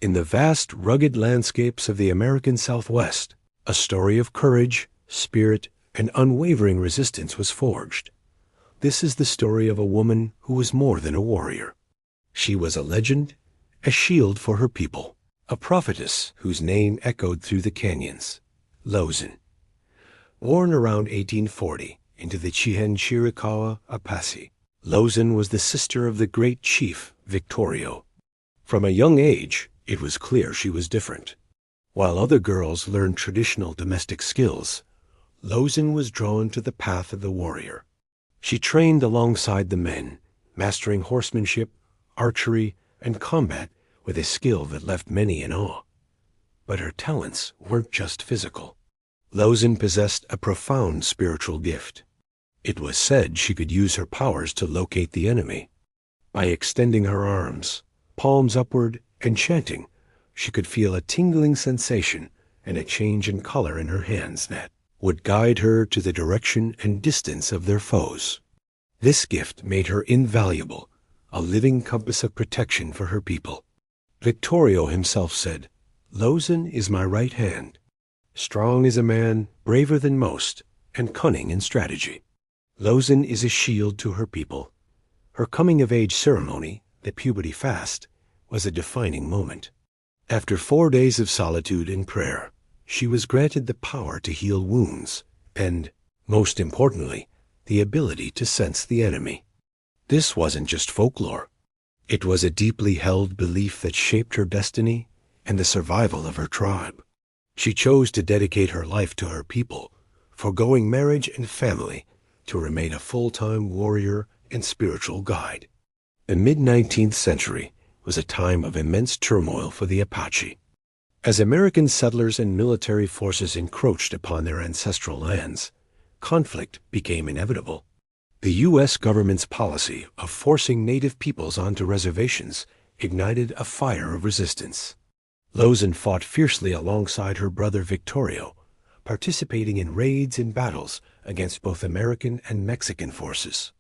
In the vast, rugged landscapes of the American Southwest, a story of courage, spirit, and unwavering resistance was forged. This is the story of a woman who was more than a warrior. She was a legend, a shield for her people, a prophetess whose name echoed through the canyons, Lozen. Born around 1840 into the Chihenne Chiricahua Apache, Lozen was the sister of the great chief Victorio. From a young age, it was clear she was different. While other girls learned traditional domestic skills, Lozen was drawn to the path of the warrior. She trained alongside the men, mastering horsemanship, archery, and combat with a skill that left many in awe. But her talents weren't just physical. Lozen possessed a profound spiritual gift. It was said she could use her powers to locate the enemy. By extending her arms, palms upward, and chanting, she could feel a tingling sensation and a change in color in her hands that would guide her to the direction and distance of their foes. This gift made her invaluable, a living compass of protection for her people. Victorio himself said, "Lozen is my right hand, strong as a man, braver than most, and cunning in strategy." Lozen is a shield to her people. Her coming-of-age ceremony, the puberty fast, was a defining moment. After 4 days of solitude and prayer, she was granted the power to heal wounds and, most importantly, the ability to sense the enemy. This wasn't just folklore. It was a deeply held belief that shaped her destiny and the survival of her tribe. She chose to dedicate her life to her people, foregoing marriage and family to remain a full-time warrior and spiritual guide. The mid-19th century was a time of immense turmoil for the Apache. As American settlers and military forces encroached upon their ancestral lands, conflict became inevitable. The U.S. government's policy of forcing native peoples onto reservations ignited a fire of resistance. Lozen fought fiercely alongside her brother Victorio, participating in raids and battles against both American and Mexican forces.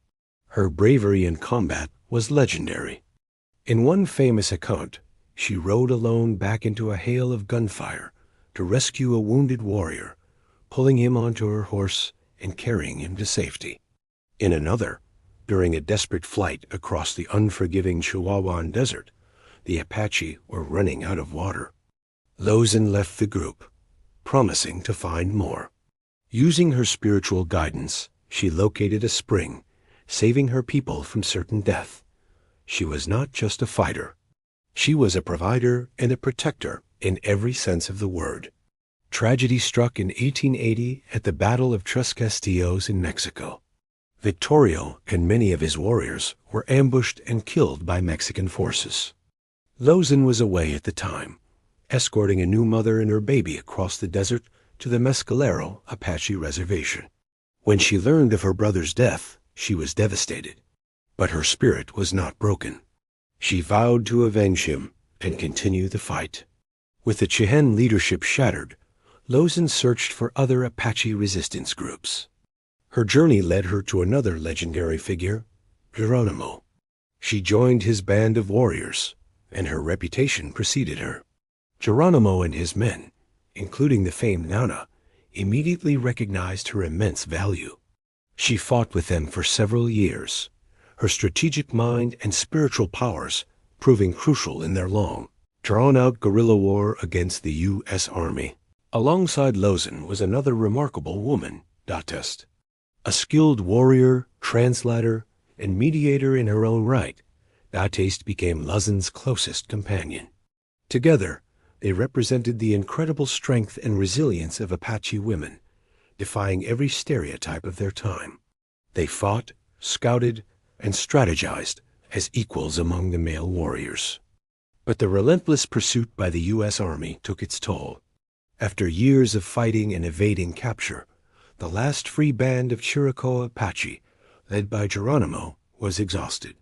Her bravery in combat was legendary. In one famous account, she rode alone back into a hail of gunfire to rescue a wounded warrior, pulling him onto her horse and carrying him to safety. In another, during a desperate flight across the unforgiving Chihuahuan Desert, the Apache were running out of water. Lozen left the group, promising to find more. Using her spiritual guidance, she located a spring, saving her people from certain death. She was not just a fighter. She was a provider and a protector in every sense of the word. Tragedy struck in 1880 at the Battle of Tres Castillos in Mexico. Victorio and many of his warriors were ambushed and killed by Mexican forces. Lozen was away at the time, escorting a new mother and her baby across the desert to the Mescalero Apache reservation. When she learned of her brother's death, she was devastated, but her spirit was not broken. She vowed to avenge him and continue the fight. With the Chihenne leadership shattered, Lozen searched for other Apache resistance groups. Her journey led her to another legendary figure, Geronimo. She joined his band of warriors, and her reputation preceded her. Geronimo and his men, including the famed Nana, immediately recognized her immense value. She fought with them for several years, her strategic mind and spiritual powers proving crucial in their long, drawn-out guerrilla war against the U.S. Army. Alongside Lozen was another remarkable woman, Datest. A skilled warrior, translator, and mediator in her own right, Datest became Lozen's closest companion. Together, they represented the incredible strength and resilience of Apache women, defying every stereotype of their time. They fought, scouted, and strategized as equals among the male warriors. But the relentless pursuit by the U.S. Army took its toll. After years of fighting and evading capture, the last free band of Chiricahua Apache, led by Geronimo, was exhausted.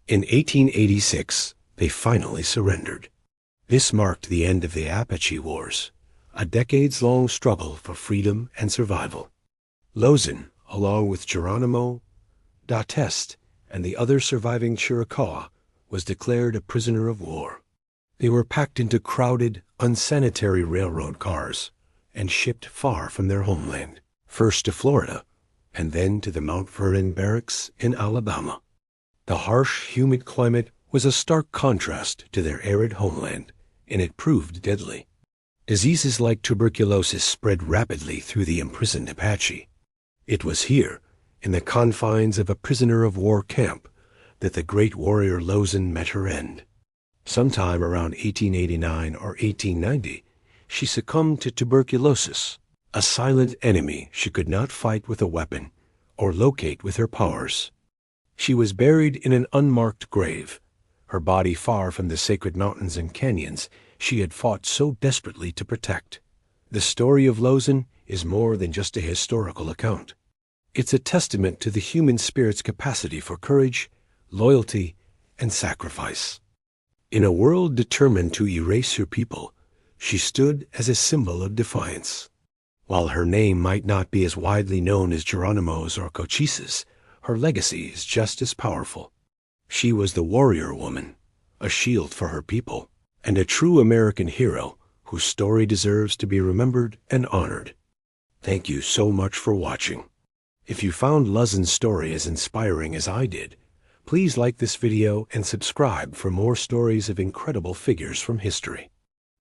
In 1886, they finally surrendered. This marked the end of the Apache Wars, a decades-long struggle for freedom and survival. Lozen, along with Geronimo, Datest, and the other surviving Chiricahua, was declared a prisoner of war. They were packed into crowded, unsanitary railroad cars and shipped far from their homeland, first to Florida and then to the Mount Vernon barracks in Alabama. The harsh, humid climate was a stark contrast to their arid homeland, and it proved deadly. Diseases like tuberculosis spread rapidly through the imprisoned Apache. It was here, in the confines of a prisoner-of-war camp, that the great warrior Lozen met her end. Sometime around 1889 or 1890, she succumbed to tuberculosis, a silent enemy she could not fight with a weapon or locate with her powers. She was buried in an unmarked grave, her body far from the sacred mountains and canyons she had fought so desperately to protect. The story of Lozen is more than just a historical account. It's a testament to the human spirit's capacity for courage, loyalty, and sacrifice. In a world determined to erase her people, she stood as a symbol of defiance. While her name might not be as widely known as Geronimo's or Cochise's, her legacy is just as powerful. She was the warrior woman, a shield for her people, and a true American hero whose story deserves to be remembered and honored. Thank you so much for watching. If you found Lozen's story as inspiring as I did, please like this video and subscribe for more stories of incredible figures from history.